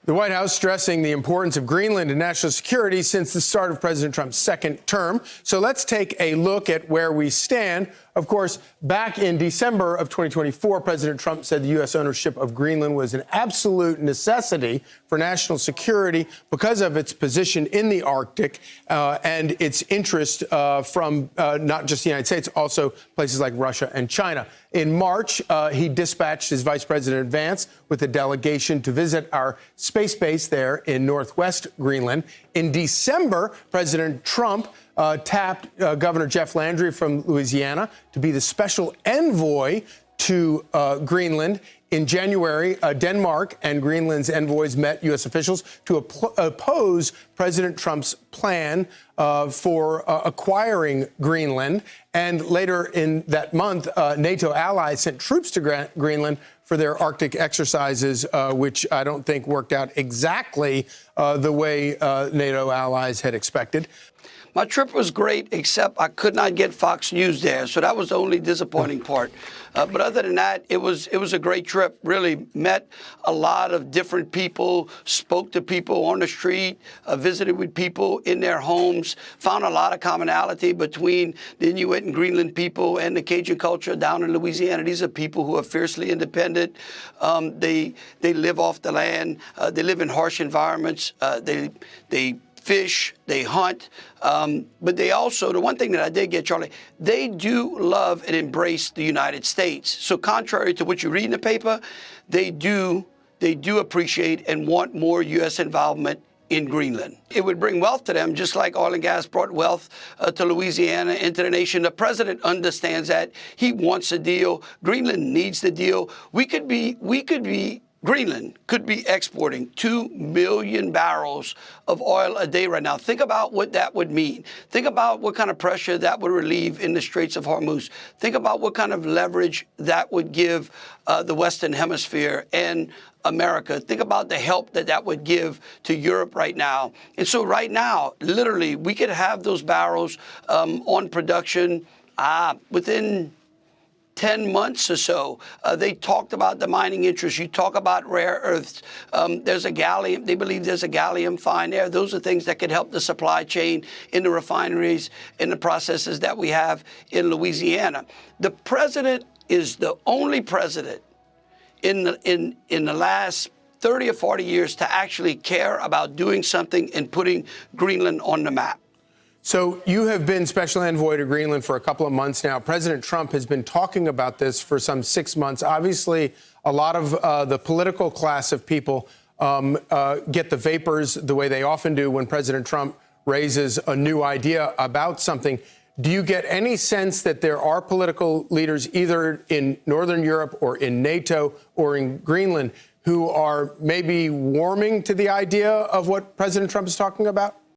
The White House stressing the importance of Greenland and national security since the start of President Trump's second term. So let's take a look at where we stand. Of course, back in December of 2024, President Trump said the U.S. ownership of Greenland was an absolute necessity for national security because of its position in the Arctic and its interest from not just the United States, also places like Russia and China. In March, he dispatched his Vice President Vance with a delegation to visit our space base there in northwest Greenland. In December, President Trump tapped Governor Jeff Landry from Louisiana to be the special envoy to Greenland. In January, Denmark and Greenland's envoys met U.S. officials to oppose President Trump's plan for acquiring Greenland. And later in that month, NATO allies sent troops to Greenland for their Arctic exercises, which I don't think worked out exactly the way NATO allies had expected. My trip was great, except I could not get Fox News there, so that was the only disappointing part. But other than that, it was a great trip. Really met a lot of different people, spoke to people on the street, visited with people in their homes, found a lot of commonality between the Inuit and Greenland people and the Cajun culture down in Louisiana. These are people who are fiercely independent. They live off the land. They live in harsh environments. They fish, they hunt, but they also, the one thing that I did get, Charlie, they do love and embrace the United States. So contrary to what you read in the paper, they do appreciate and want more U.S. involvement in Greenland. It would bring wealth to them, just like oil and gas brought wealth to Louisiana and to the nation. The president understands that. He wants a deal. Greenland needs the deal. Greenland could be exporting 2 million barrels of oil a day right now. Think about what that would mean. Think about what kind of pressure that would relieve in the Straits of Hormuz. Think about what kind of leverage that would give the Western Hemisphere and America. Think about the help that that would give to Europe right now. And so right now, literally, we could have those barrels on production within 10 months or so. They talked about the mining interests. You talk about rare earths. There's a gallium. They believe there's a gallium find there. Those are things that could help the supply chain in the refineries, in the processes that we have in Louisiana. The president is the only president in the last 30 or 40 years to actually care about doing something and putting Greenland on the map. So you have been special envoy to Greenland for a couple of months now. President Trump has been talking about this for some 6 months. Obviously, a lot of the political class of people get the vapors the way they often do when President Trump raises a new idea about something. Do you get any sense that there are political leaders either in Northern Europe or in NATO or in Greenland who are maybe warming to the idea of what President Trump is talking about?